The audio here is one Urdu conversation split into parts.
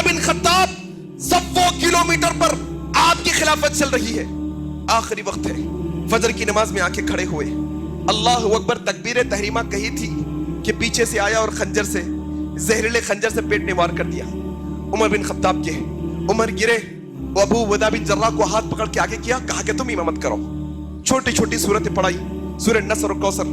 عمر بن خطاب 100 کلومیٹر پر آپ کی خلافت چل رہی ہے، آخری وقت ہے، فجر کی نماز میں آ کے کھڑے ہوئے، اللہ اکبر تکبیر تحریمہ کہی تھی کہ پیچھے سے آیا اور خنجر سے، زہریلے خنجر سے پیٹ نے وار کر دیا عمر بن خطاب کے۔ عمر گرے، وہ ابو عبیدہ بن جراح کو ہاتھ پکڑ کے آگے کیا، کہا کہ تم امامت کرو، چھوٹی چھوٹی صورتیں پڑھائی، سورہ نصر اور کوثر،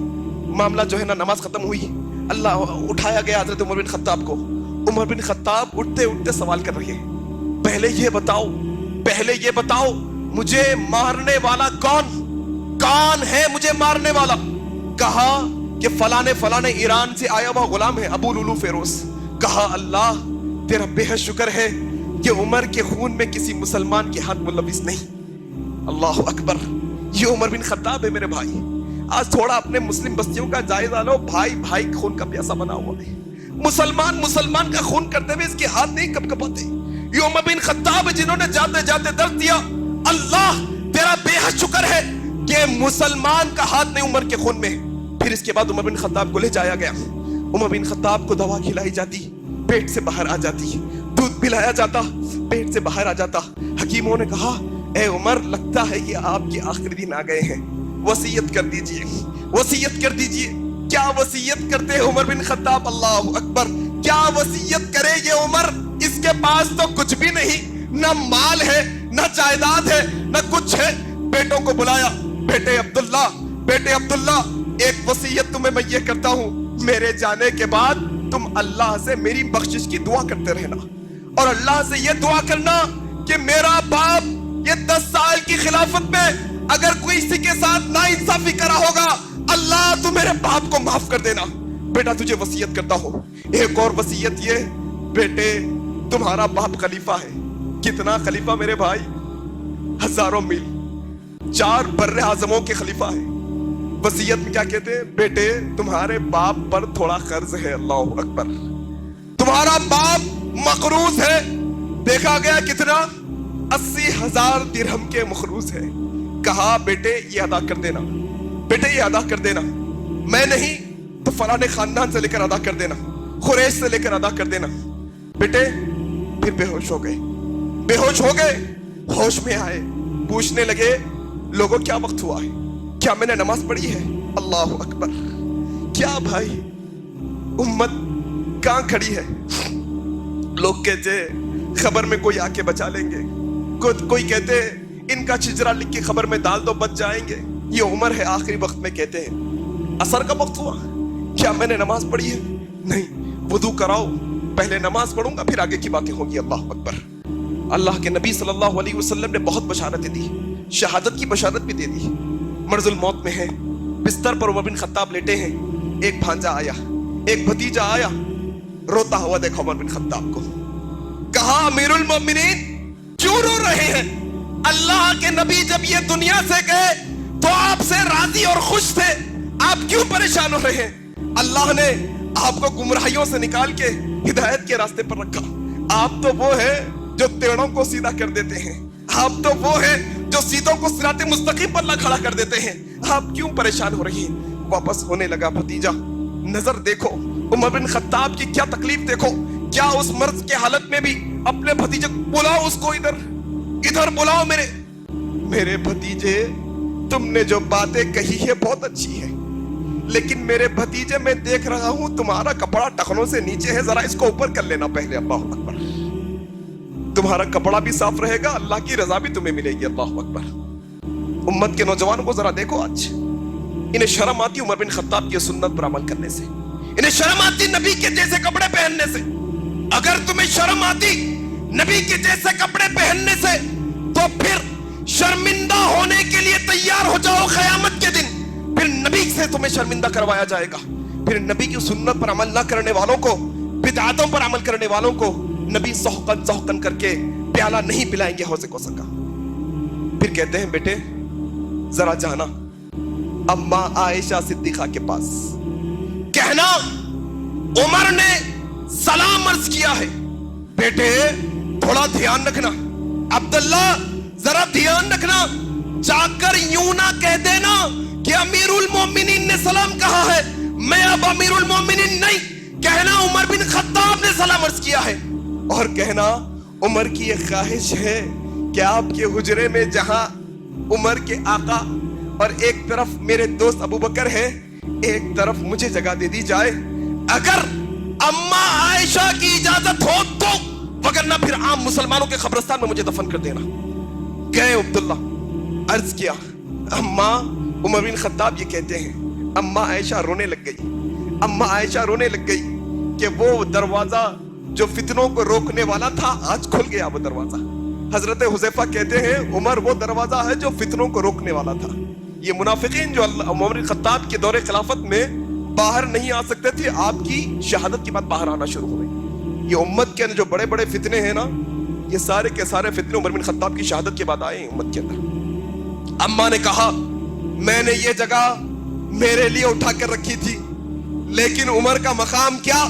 معاملہ جو ہے نا نماز ختم ہوئی، اللہ اٹھایا گیا حضرت عمر بن خطاب کو۔ عمر بن خطاب اٹھتے اٹھتے سوال کر رہے ہیں، پہلے یہ بتاؤ مجھے مارنے والا کون ہے، مجھے مارنے والا؟ کہا کہ فلاں ایران سے آیا ہوا غلام ہے، ابو لولو فیروز۔ کہا اللہ تیرا بے حد شکر ہے کہ عمر کے خون میں کسی مسلمان کے ہاتھ ملوث نہیں۔ اللہ اکبر، یہ عمر بن خطاب ہے میرے بھائی۔ آج تھوڑا اپنے مسلم بستیوں کا جائزہ لو، بھائی خون کا پیاسا بنا ہوا ہے، مسلمان کا خون کرتے ہوئے اس کے ہاتھ نہیں کب کپاتے۔ یہ عمر بن خطاب جنہوں نے جاتے جاتے درد دیا، اللہ تیرا بے حد شکر ہے کہ مسلمان کا ہاتھ نہیں عمر کے خون میں۔ پھر اس کے بعد عمر بن خطاب کو لے جایا گیا، عمر بن خطاب کو دوا کھلائی جاتی، پیٹ سے باہر آ جاتی، دودھ پلایا جاتا، پیٹ سے باہر آ جاتا۔ حکیموں نے کہا اے عمر لگتا ہے کہ آپ کے آخری دن آ گئے ہیں، وصیت کر دیجئے۔ کیا وصیت کرتے ہیں عمر بن خطاب؟ اللہ اکبر، کیا وصیت کرے یہ عمر؟ اس کے پاس تو کچھ بھی نہیں، نہ مال ہے، نہ جائیداد ہے، نہ کچھ ہے۔ بیٹوں کو بلایا، بیٹے عبداللہ ایک وصیت تمہیں میں یہ کرتا ہوں، میرے جانے کے بعد تم اللہ سے میری بخشش کی دعا کرتے رہنا، اور اللہ سے یہ دعا کرنا کہ میرا باپ یہ 10 سال کی خلافت میں اگر کوئی اسی کے ساتھ ناانصافی کرا ہوگا، اللہ تو میرے باپ کو معاف کر دینا۔ بیٹا تجھے وصیت کرتا ہوں۔ ایک اور وصیت یہ، بیٹے تمہارا باپ خلیفہ ہے۔ کتنا خلیفہ میرے بھائی؟ ہزاروں میل، 4 بر اعظموں کے خلیفہ ہے۔ وصیت میں کیا کہتے ہیں؟ بیٹے تمہارے باپ پر تھوڑا قرض ہے، اللہ اکبر، تمہارا باپ مقروض ہے، دیکھا گیا کتنا؟ 80,000 درہم کے مقروض ہے۔ کہا بیٹے یہ ادا کر دینا، میں نہیں تو فلاں خاندان سے لے کر ادا کر دینا، قریش سے لے کر ادا کر دینا۔ بیٹے پھر بے ہوش ہو گئے، ہوش میں آئے، پوچھنے لگے لوگوں کیا وقت ہوا ہے، کیا میں نے نماز پڑھی ہے؟ اللہ اکبر، کیا بھائی امت کہاں کھڑی ہے؟ لوگ کہتے خبر میں کوئی آ کے بچا لیں گے، کوئی کہتے ان کا چجرا لکھ کے خبر میں ڈال دو بچ جائیں گے۔ یہ عمر ہے آخری وقت میں کہتے ہیں عصر کا وقت ہوا، کیا میں نے نماز پڑھی ہے؟ نہیں، وضو کراؤ، پہلے نماز پڑھوں گا پھر آگے کی باتیں ہوں گی۔ اللہ اکبر۔ اللہ کے نبی صلی اللہ علیہ وسلم نے بہت بشارتیں دی، شہادت کی بشارت بھی دے دی۔ مرض الموت میں ہے، بستر پر عمر بن خطاب لیٹے ہیں، ایک بھانجا آیا، ایک بھتیجا آیا، روتا ہوا دیکھا عمر بن خطاب کو۔ کہا امیر المومنین کیوں رو رہے ہیں؟ اللہ کے نبی جب یہ دنیا سے گئے تو آپ سے راضی اور خوش تھے، آپ کیوں پریشان ہو رہے ہیں؟ اللہ نے آپ کو گمراہیوں سے نکال کے ہدایت کے راستے پر رکھا۔ آپ تو وہ ہیں جو ٹیڑھوں کو سیدھا کر دیتے ہیں، آپ تو وہ ہیں جو سیدھوں کو صراط مستقیم پر کھڑا کر دیتے ہیں، آپ کیوں پریشان ہو رہی ہیں؟ واپس ہونے لگا بھتیجا، نظر دیکھو عمر بن خطاب کی کیا تکلیف دیکھو، کیا اس مرض کے حالت میں بھی اپنے بھتیجے بلاؤ، اس کو ادھر بلاؤ، میرے بھتیجے تم نے جو باتیں کہی ہے بہت اچھی ہے، لیکن میرے بھتیجے میں دیکھ رہا ہوں تمہارا کپڑا ٹخنوں سے نیچے ہے، ذرا اس کو اوپر کر لینا پہلے۔ اللہ اکبر، تمہارا کپڑا بھی صاف رہے گا، اللہ کی رضا بھی تمہیں ملے گی۔ اللہ اکبر۔ امت کے نوجوانوں کو ذرا دیکھو، آج انہیں شرم آتی عمر بن خطاب کی سنت پر عمل کرنے سے، انہیں شرم آتی نبی کے جیسے کپڑے پہننے سے۔ اگر تمہیں شرم آتی نبی کے جیسے کپڑے پہننے سے تو پھر شرمندہ ہونے کے لیے تیار ہو جاؤ، قیامت کے دن پھر نبی سے تمہیں شرمندہ کروایا جائے گا۔ پھر نبی کی سنت پر عمل نہ کرنے والوں کو، بدعاتوں پر عمل کرنے والوں کو نبی سوقن کر کے پیالہ نہیں پلائیں گے حوض کوثر کا۔ پھر کہتے ہیں بیٹے ذرا جانا اما عائشہ صدیقہ کے پاس، کہنا عمر نے سلام عرض کیا ہے، بیٹے تھوڑا دھیان رکھنا، عبداللہ ذرا دھیان رکھنا، جا کر یوں نہ کہہ دینا کہ امیر المومنین نے سلام کہا ہے، میں اب امیر المومنین نہیں، کہنا عمر بن خطاب نے سلام عرض کیا ہے۔ اور کہنا عمر کی یہ خواہش ہے کہ آپ کے حجرے میں جہاں عمر کے آقا اور ایک طرف میرے دوست ابو بکر ہے، ایک طرف مجھے جگہ دے دی جائے، اگر اما عائشہ کی اجازت ہو تو، وگرنہ پھر عام مسلمانوں کے قبرستان میں مجھے دفن کر دینا۔ گئے عبداللہ، عرض کیا، اما، عمر بن خطاب یہ کہتے ہیں، اما عائشہ رونے لگ گئی، اما عائشہ رونے لگ گئی کہ وہ دروازہ جو فتنوں کو روکنے والا تھا آج کھل گیا وہ دروازہ۔ حضرت حذیفہ کہتے ہیں عمر وہ دروازہ ہے جو فتنوں کو روکنے والا تھا۔ یہ منافقین جو عمر بن خطاب کے دور خلافت میں باہر نہیں آ سکتے تھے، آپ کی شہادت کے بعد باہر آنا شروع ہوئے۔ یہ امت کے اندر جو بڑے بڑے فتنے ہیں نا، یہ سارے کے سارے فتنے عمر بن خطاب کی شہادت کے بعد آئے ہیں امت کے اندر۔ اماں نے کہا میں نے یہ جگہ میرے لیے اٹھا کر رکھی تھی، لیکن عمر کا مقام کیا،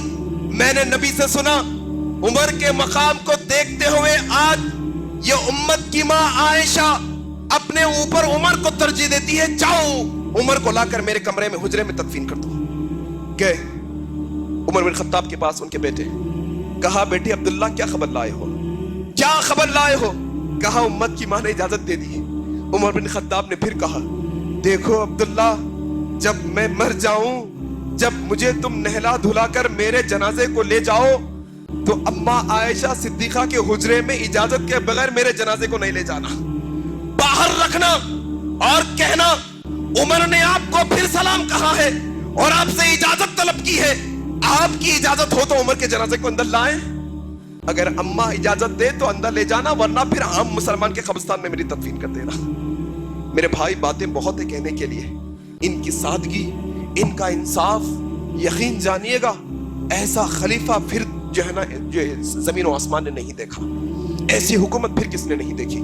میں نے نبی سے سنا، عمر کے مقام کو دیکھتے ہوئے آج یہ امت کی ماں عائشہ اپنے اوپر عمر کو ترجیح دیتی ہے، جاؤ عمر کو لا کر میرے کمرے میں حجرے میں تدفین کر دو۔ گئے عمر بن خطاب کے پاس ان کے بیٹے، کہا بیٹے عبداللہ کیا خبر لائے ہو، کیا خبر لائے ہو؟ کہا امت کی ماں نے اجازت دے دی۔ عمر بن خطاب نے پھر کہا دیکھو عبداللہ، جب میں مر جاؤں، جب مجھے تم نہلا دھلا کر میرے جنازے کو لے جاؤ تو اما عائشہ صدیقہ کے حجرے میں اجازت کے بغیر میرے جنازے کو نہیں لے جانا، باہر رکھنا اور کہنا عمر نے آپ کو پھر سلام کہا ہے اور آپ سے اجازت طلب کی ہے، آپ کی اجازت ہو تو عمر کے جنازے کو اندر لائیں، اگر اما اجازت دے تو اندر لے جانا، ورنہ پھر عام مسلمان کے قبرستان میں میری تدفین کر دینا۔ میرے بھائی باتیں بہت ہے کہنے کے لیے، ان کی سادگی، ان کا انصاف، یقین جانیے گا ایسا خلیفہ پھر جو ہے نا، جو زمین و آسمان نے نہیں دیکھا، ایسی حکومت پھر کس نے نہیں دیکھی۔